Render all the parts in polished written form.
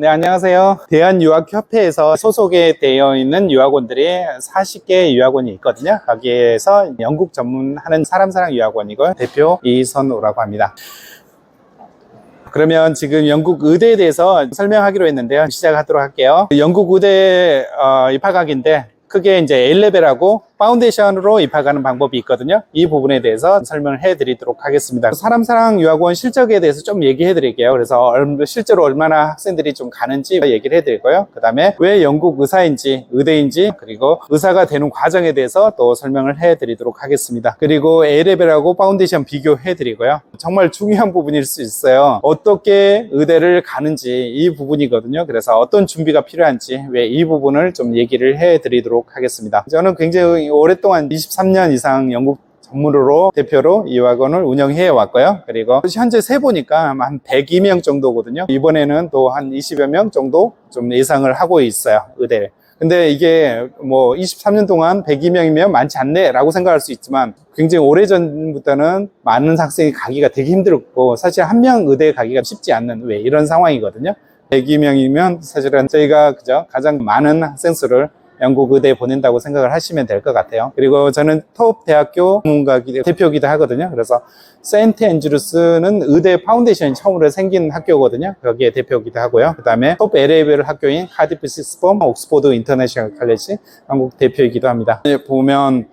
네, 안녕하세요. 대한유학협회에서 소속에 되어 있는 유학원들이 40개 유학원이 있거든요. 거기에서 영국 전문하는 사람사랑 유학원이고 대표 이선우라고 합니다. 그러면 지금 영국 의대에 대해서 설명하기로 했는데요. 시작하도록 할게요. 영국 의대 입학학인데 크게 이제 A레벨하고 파운데이션으로 입학하는 방법이 있거든요. 이 부분에 대해서 설명을 해드리도록 하겠습니다. 사람사랑 유학원 실적에 대해서 좀 얘기해 드릴게요. 그래서 실제로 얼마나 학생들이 좀 가는지 얘기를 해 드리고요. 그 다음에 왜 영국 의사인지, 의대인지, 그리고 의사가 되는 과정에 대해서 또 설명을 해 드리도록 하겠습니다. 그리고 A레벨하고 파운데이션 비교해 드리고요. 정말 중요한 부분일 수 있어요. 어떻게 의대를 가는지 이 부분이거든요. 그래서 어떤 준비가 필요한지 왜 이 부분을 좀 얘기를 해 드리도록 하겠습니다. 저는 굉장히 오랫동안 23년 이상 영국 전문으로 대표로 이 학원을 운영해 왔고요. 그리고 현재 세보니까 한 102명 정도거든요. 이번에는 또 한 20여 명 정도 좀 예상을 하고 있어요, 의대를. 근데 이게 뭐 23년 동안 102명이면 많지 않네 라고 생각할 수 있지만 굉장히 오래전부터는 많은 학생이 가기가 되게 힘들었고 사실 한 명 의대에 가기가 쉽지 않는 왜 이런 상황이거든요. 102명이면 사실은 저희가 그죠 가장 많은 학생 수를 영국 의대에 보낸다고 생각을 하시면 될 것 같아요. 그리고 저는 톱 대학교 전문가 대표기도 하거든요. 그래서 세인트 앤드루스는 의대 파운데이션이 처음으로 생긴 학교거든요. 거기에 대표기도 하고요. 그 다음에 톱 LA벨 학교인 카디프 식스폼, 옥스포드 인터내셔널 칼리지 한국 대표이기도 합니다. 보면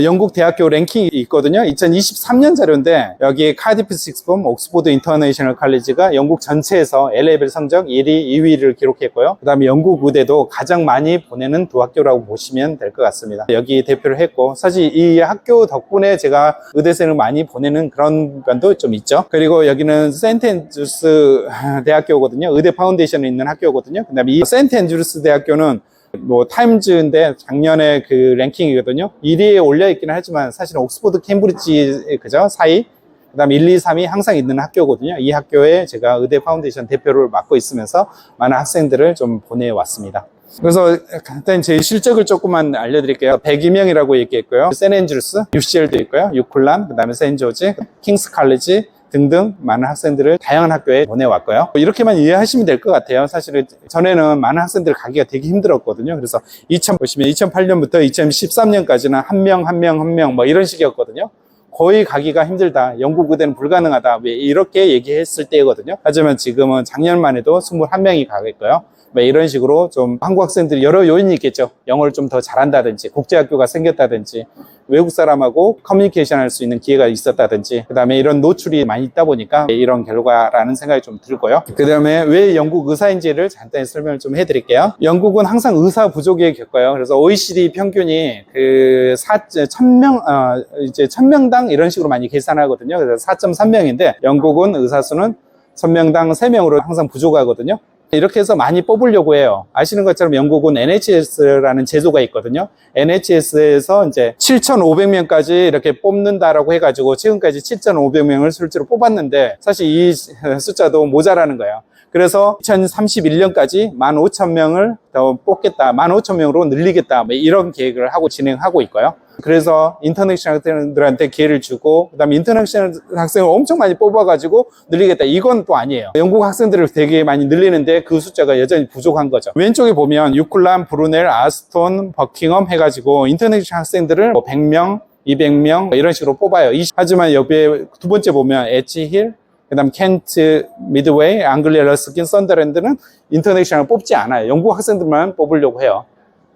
영국 대학교 랭킹이 있거든요. 2023년 자료인데 여기 카디프 식스폼, 옥스포드 인터내셔널 칼리지가 영국 전체에서 A레벨 성적 1위, 2위를 기록했고요. 그 다음에 영국 의대도 가장 많이 보내는 두 학교라고 보시면 될 것 같습니다. 여기 대표를 했고 사실 이 학교 덕분에 제가 의대생을 많이 보내는 그런 면도 좀 있죠. 그리고 여기는 세인트 앤드루스 대학교거든요. 의대 파운데이션에 있는 학교거든요. 그 다음에 이 세인트 앤드루스 대학교는 뭐 타임즈인데 작년에 그 랭킹이거든요. 1위에 올려 있기는 하지만 사실은 옥스포드 캠브리지 그죠 사이 그 다음에 1, 2, 3이 항상 있는 학교거든요. 이 학교에 제가 의대 파운데이션 대표를 맡고 있으면서 많은 학생들을 좀 보내왔습니다. 그래서 간단히 제 실적을 조금만 알려드릴게요. 102명이라고 얘기했고요. 세인앤드루스, UCL도 있고요. 유클람, 그 다음에 세인조지, 킹스 칼리지 등등 많은 학생들을 다양한 학교에 보내왔고요. 이렇게만 이해하시면 될 것 같아요. 사실은 전에는 많은 학생들 가기가 되게 힘들었거든요. 그래서 2008년부터 2013년까지는 한 명 뭐 이런 식이었거든요. 거의 가기가 힘들다. 영국 의대는 불가능하다. 왜 이렇게 얘기했을 때거든요. 하지만 지금은 작년만 해도 21명이 가겠고요. 이런 식으로 좀 한국 학생들이 여러 요인이 있겠죠. 영어를 좀 더 잘한다든지 국제학교가 생겼다든지 외국 사람하고 커뮤니케이션 할 수 있는 기회가 있었다든지 그 다음에 이런 노출이 많이 있다 보니까 이런 결과라는 생각이 좀 들고요. 그 다음에 왜 영국 의사인지를 간단히 설명을 좀 해드릴게요. 영국은 항상 의사 부족에 겪어요. 그래서 OECD 평균이 그 1000명당 이런 식으로 많이 계산하거든요. 그래서 4.3명인데 영국은 의사 수는 1000명당 3명으로 항상 부족하거든요. 이렇게 해서 많이 뽑으려고 해요. 아시는 것처럼 영국은 NHS라는 제도가 있거든요. NHS에서 이제 7,500명까지 이렇게 뽑는다라고 해가지고 지금까지 7,500명을 실제로 뽑았는데 사실 이 숫자도 모자라는 거예요. 그래서 2031년까지 15,000명을 더 뽑겠다, 15,000명으로 늘리겠다, 이런 계획을 하고 진행하고 있고요. 그래서 인터내셔널 학생들한테 기회를 주고, 그 다음에 인터내셔널 학생을 엄청 많이 뽑아가지고 늘리겠다. 이건 또 아니에요. 영국 학생들을 되게 많이 늘리는데 그 숫자가 여전히 부족한 거죠. 왼쪽에 보면 유클람, 브루넬, 아스톤, 버킹엄 해가지고 인터내셔널 학생들을 100명, 200명 이런 식으로 뽑아요. 하지만 옆에 두 번째 보면 엣지힐, 그 다음 켄트, 미드웨이, 앙글리아, 러스킨, 썬더랜드는 인터내셔널 뽑지 않아요. 영국 학생들만 뽑으려고 해요.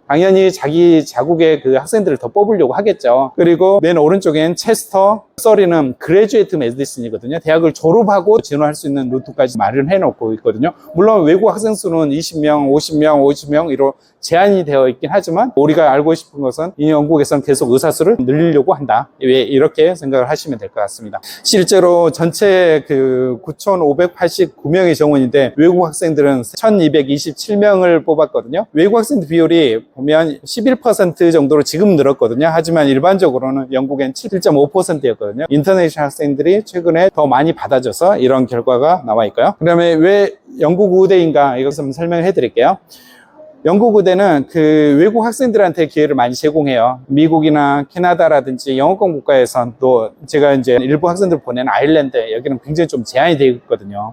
당연히 자기 자국의 그 학생들을 더 뽑으려고 하겠죠. 그리고 맨 오른쪽엔 체스터, 서리는 그레듀에이트 메디슨이거든요. 대학을 졸업하고 진학할 수 있는 루트까지 마련해 놓고 있거든요. 물론 외국 학생 수는 20명, 50명, 50명 이로 제한이 되어 있긴 하지만 우리가 알고 싶은 것은 이 영국에서는 계속 의사 수를 늘리려고 한다. 왜 이렇게 생각을 하시면 될 것 같습니다. 실제로 전체 그 9,589명의 정원인데 외국 학생들은 1,227명을 뽑았거든요. 외국 학생들 비율이 보면 11% 정도로 지금 늘었거든요. 하지만 일반적으로는 영국엔 7.5%였거든요. 인터내셔널 학생들이 최근에 더 많이 받아줘서 이런 결과가 나와 있고요. 그 다음에 왜 영국 의대인가 이것을 한번 설명해 드릴게요. 영국 의대는 그 외국 학생들한테 기회를 많이 제공해요. 미국이나 캐나다라든지 영어권 국가에선 또 제가 이제 일부 학생들 보내는 아일랜드 여기는 굉장히 좀 제한이 되어 있거든요.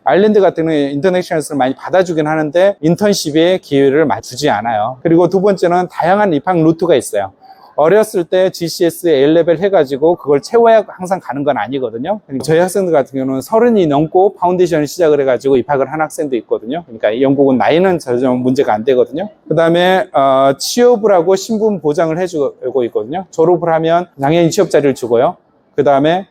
아일랜드 같은 경우는 인터내셔널스를 많이 받아주긴 하는데 인턴십의 기회를 주지 않아요. 그리고 두 번째는 다양한 입학 루트가 있어요. 어렸을 때 GCS A레벨 해가지고 그걸 채워야 항상 가는 건 아니거든요. 저희 학생들 같은 경우는 30이 넘고 파운데이션을 시작을 해가지고 입학을 한 학생도 있거든요. 그러니까 영국은 나이는 전혀 문제가 안 되거든요. 그 다음에 취업을 하고 신분 보장을 해주고 있거든요. 졸업을 하면 당연히 취업 자리를 주고요. 그 다음에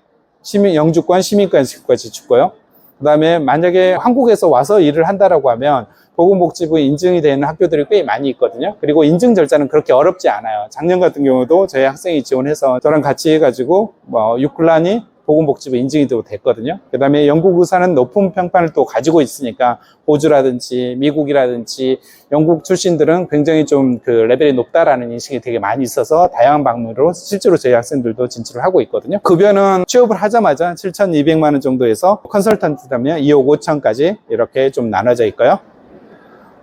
영주권, 시민권까지 주고요. 그 다음에 만약에 한국에서 와서 일을 한다라고 하면 보건복지부 인증이 되는 학교들이 꽤 많이 있거든요. 그리고 인증 절차는 그렇게 어렵지 않아요. 작년 같은 경우도 저희 학생이 지원해서 저랑 같이 해가지고 유클란이 보건복지부 인증이 됐거든요. 그 다음에 영국 의사는 높은 평판을 또 가지고 있으니까 호주라든지 미국이라든지 영국 출신들은 굉장히 좀 그 레벨이 높다라는 인식이 되게 많이 있어서 다양한 방면으로 실제로 저희 학생들도 진출을 하고 있거든요. 급여는 취업을 하자마자 7,200만 원 정도에서 컨설턴트라면 2억 5천까지 이렇게 좀 나눠져 있고요.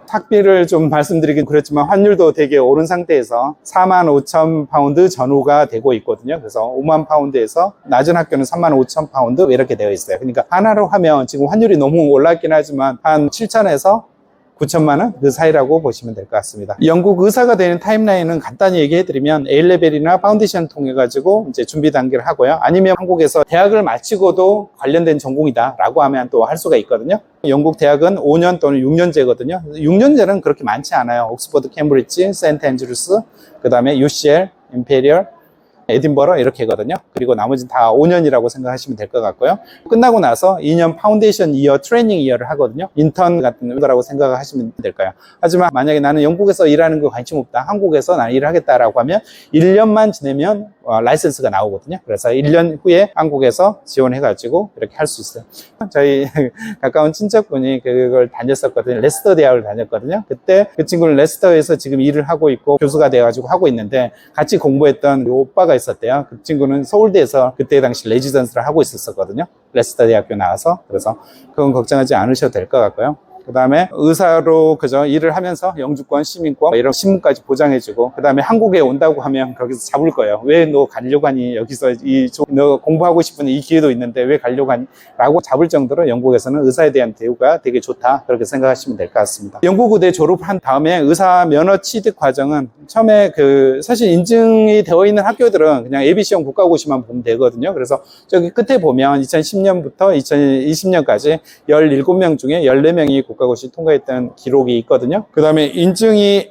학비를 좀 말씀드리긴 그렇지만 환율도 되게 오른 상태에서 45,000파운드 전후가 되고 있거든요. 그래서 5만 파운드에서 낮은 학교는 35,000파운드 이렇게 되어 있어요. 그러니까 하나로 하면 지금 환율이 너무 올랐긴 하지만 한 7,000에서 9천만 원 그 사이라고 보시면 될 것 같습니다. 영국 의사가 되는 타임라인은 간단히 얘기해드리면 A레벨이나 파운데이션 통해 가지고 이제 준비 단계를 하고요. 아니면 한국에서 대학을 마치고도 관련된 전공이다 라고 하면 또 할 수가 있거든요. 영국 대학은 5년 또는 6년제거든요. 6년제는 그렇게 많지 않아요. 옥스퍼드, 캠브리지, 센트 앤드루스, 그 다음에 UCL, 임페리얼, 에딘버러 이렇게거든요. 그리고 나머지는 다 5년이라고 생각하시면 될 것 같고요. 끝나고 나서 2년 파운데이션 이어, 트레이닝 이어를 하거든요. 인턴 같은 거라고 생각하시면 될까요? 하지만 만약에 나는 영국에서 일하는 거 관심 없다. 한국에서 나는 일을 하겠다라고 하면 1년만 지내면 라이센스가 나오거든요. 그래서 1년 후에 한국에서 지원해가지고 이렇게 할 수 있어요. 저희 가까운 친척분이 그걸 다녔었거든요. 레스터 대학을 다녔거든요. 그때 그 친구는 레스터에서 지금 일을 하고 있고 교수가 돼가지고 하고 있는데 같이 공부했던 오빠가 있었대요. 그 친구는 서울대에서 그때 당시 레지던스를 하고 있었거든요. 레스터 대학교 나와서. 그래서 그건 걱정하지 않으셔도 될 것 같고요. 그 다음에 의사로 일을 하면서 영주권, 시민권 이런 신분까지 보장해주고 그 다음에 한국에 온다고 하면 거기서 잡을 거예요. 왜 너 가려고 하니? 여기서 너 공부하고 싶은 이 기회도 있는데 왜 가려고 하니? 라고 잡을 정도로 영국에서는 의사에 대한 대우가 되게 좋다 그렇게 생각하시면 될 것 같습니다. 영국 의대 졸업한 다음에 의사 면허 취득 과정은 처음에 사실 인증이 되어 있는 학교들은 그냥 ABC형 국가고시만 보면 되거든요. 그래서 저기 끝에 보면 2010년부터 2020년까지 17명 중에 14명이 국가고시 통과했던 기록이 있거든요. 그 다음에 인증이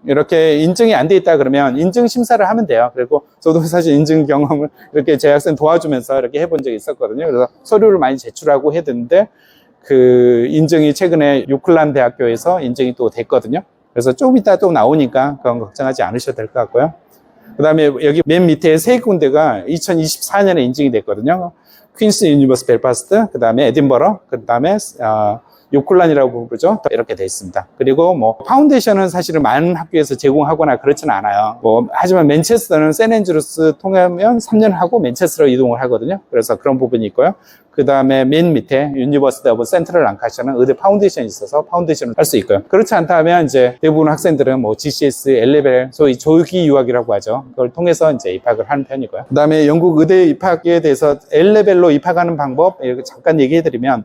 이렇게 인증이 안 돼 있다 그러면 인증 심사를 하면 돼요. 그리고 저도 사실 인증 경험을 이렇게 제 학생 도와주면서 이렇게 해본 적이 있었거든요. 그래서 서류를 많이 제출하고 했는데 그 인증이 최근에 유클란 대학교에서 인증이 또 됐거든요. 그래서 조금 이따 또 나오니까 그건 걱정하지 않으셔도 될 것 같고요. 그 다음에 여기 맨 밑에 세 군데가 2024년에 인증이 됐거든요. 퀸스 유니버스 벨파스트, 그 다음에 에딘버러, 그 다음에 요클란이라고 부르죠. 이렇게 되어 있습니다. 그리고 파운데이션은 사실은 많은 학교에서 제공하거나 그렇지는 않아요. 하지만 맨체스터는 샌앤드루스 통하면 3년 하고 맨체스터로 이동을 하거든요. 그래서 그런 부분이 있고요. 그 다음에 맨 밑에 유니버시티 오브 센트럴 랑카셔는 의대 파운데이션이 있어서 파운데이션을 할 수 있고요. 그렇지 않다면 이제 대부분 학생들은 GCS, A레벨, 소위 조기 유학이라고 하죠. 그걸 통해서 이제 입학을 하는 편이고요. 그 다음에 영국 의대 입학에 대해서 A레벨로 입학하는 방법 이렇게 잠깐 얘기해드리면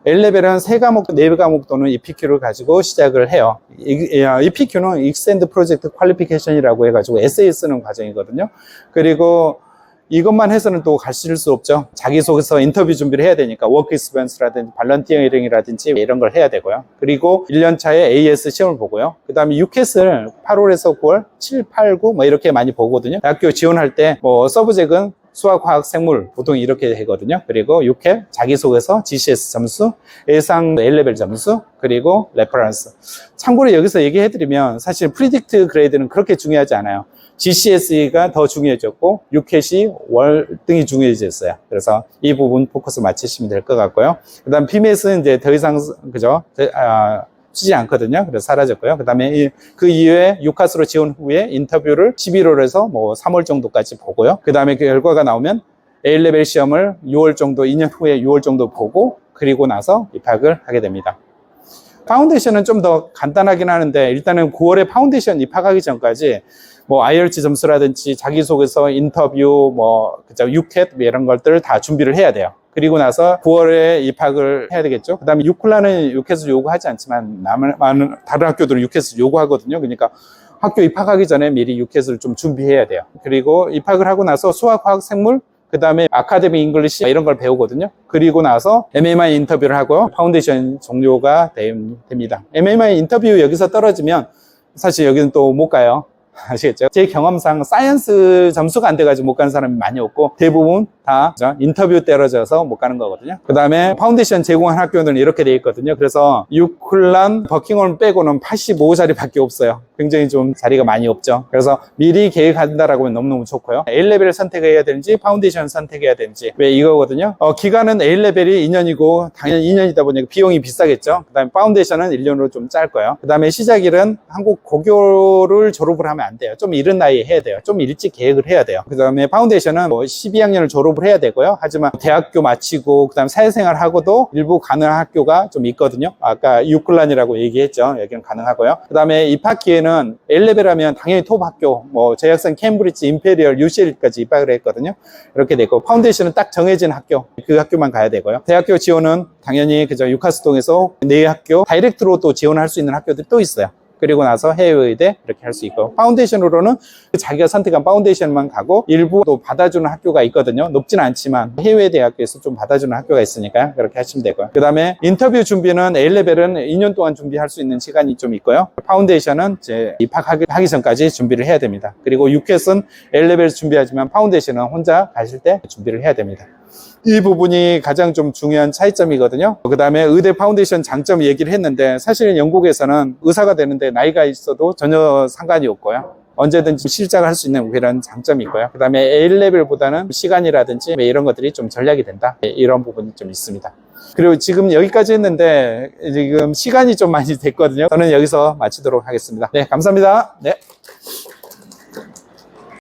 A레벨은 3과목, 4과목 또는 EPQ를 가지고 시작을 해요. EPQ는 Extend Project Qualification이라고 해가지고 에세이 쓰는 과정이거든요. 그리고 이것만 해서는 또 가실 수 없죠. 자기소개서 인터뷰 준비를 해야 되니까 워크 익스피리언스라든지 발런티어링이라든지 이런 걸 해야 되고요. 그리고 1년 차에 AS 시험을 보고요. 그 다음에 UCAT을 8월에서 9월, 7, 8, 9 이렇게 많이 보거든요. 대학교 지원할 때 서브젝은 수학, 화학, 생물 보통 이렇게 되거든요. 그리고 UCAT, 자기소개서, GCS 점수, 예상 A레벨 점수, 그리고 레퍼런스. 참고로 여기서 얘기해드리면 사실 프리딕트 그레이드는 그렇게 중요하지 않아요. GCSE가 더 중요해졌고 UCAT이 월등히 중요해졌어요. 그래서 이 부분 포커스 맞추시면 될 것 같고요. 그 다음 PMS는 이제 더 이상 쓰지 않거든요. 그래서 사라졌고요. 그 다음에 그 이후에 유카스로 지원 후에 인터뷰를 11월에서 3월 정도까지 보고요. 그 다음에 그 결과가 나오면 A레벨 시험을 6월 정도, 2년 후에 6월 정도 보고 그리고 나서 입학을 하게 됩니다. 파운데이션은 좀 더 간단하긴 하는데 일단은 9월에 파운데이션 입학하기 전까지 IELTS 점수라든지 자기소개서, 인터뷰, UCAT 이런 것들을 다 준비를 해야 돼요. 그리고 나서 9월에 입학을 해야 되겠죠. 그 다음에 6클라는 육해수 요구하지 않지만 많은 다른 학교들은 육해수 요구하거든요. 그러니까 학교 입학하기 전에 미리 육해수를 좀 준비해야 돼요. 그리고 입학을 하고 나서 수학, 화학, 생물, 그 다음에 아카데미 잉글리시 이런 걸 배우거든요. 그리고 나서 MMI 인터뷰를 하고 파운데이션 종료가 됩니다. MMI 인터뷰 여기서 떨어지면 사실 여기는 또 못 가요. 아시겠죠? 제 경험상 사이언스 점수가 안 돼가지고 못 가는 사람이 많이 없고 대부분 다 인터뷰 떨어져서 못 가는 거거든요. 그 다음에 파운데이션 제공한 학교는 이렇게 돼 있거든요. 그래서 6클란 버킹엄 빼고는 85자리밖에 없어요. 굉장히 좀 자리가 많이 없죠. 그래서 미리 계획한다라고 하면 너무너무 좋고요. A레벨을 선택해야 되는지 파운데이션 선택해야 되는지 왜 이거거든요. 기간은 A레벨이 2년이고 당연히 2년이다 보니까 비용이 비싸겠죠. 그 다음에 파운데이션은 1년으로 좀 짧고요. 그 다음에 시작일은 한국 고교를 졸업을 하면 안 돼요. 좀 이른 나이에 해야 돼요. 좀 일찍 계획을 해야 돼요. 그 다음에 파운데이션은 12학년을 졸업을 해야 되고요. 하지만 대학교 마치고 그 다음에 사회생활 하고도 일부 가능한 학교가 좀 있거든요. 아까 6클란이라고 얘기했죠. 여기는 가능하고요. 그 다음에 입학기에는 A레벨 하면 당연히 톱 학교, 제 학생 캠브리지, 임페리얼, UCL까지 입학을 했거든요. 이렇게 되고 파운데이션은 딱 정해진 학교, 그 학교만 가야 되고요. 대학교 지원은 당연히 그저 유카스동에서 네 학교 다이렉트로 또 지원할 수 있는 학교들이 또 있어요. 그리고 나서 해외의대 이렇게 할 수 있고 파운데이션으로는 자기가 선택한 파운데이션만 가고 일부 또 받아주는 학교가 있거든요. 높지는 않지만 해외 대학교에서 좀 받아주는 학교가 있으니까 그렇게 하시면 되고요. 그 다음에 인터뷰 준비는 A레벨은 2년 동안 준비할 수 있는 시간이 좀 있고요. 파운데이션은 이제 입학하기 전까지 준비를 해야 됩니다. 그리고 6횟은 A레벨 준비하지만 파운데이션은 혼자 가실 때 준비를 해야 됩니다. 이 부분이 가장 좀 중요한 차이점이거든요. 그 다음에 의대 파운데이션 장점 얘기를 했는데 사실은 영국에서는 의사가 되는데 나이가 있어도 전혀 상관이 없고요. 언제든지 실작을 할 수 있는 그런 장점이 있고요. 그 다음에 A레벨보다는 시간이라든지 이런 것들이 좀 전략이 된다. 이런 부분이 좀 있습니다. 그리고 지금 여기까지 했는데 지금 시간이 좀 많이 됐거든요. 저는 여기서 마치도록 하겠습니다. 네, 감사합니다. 네.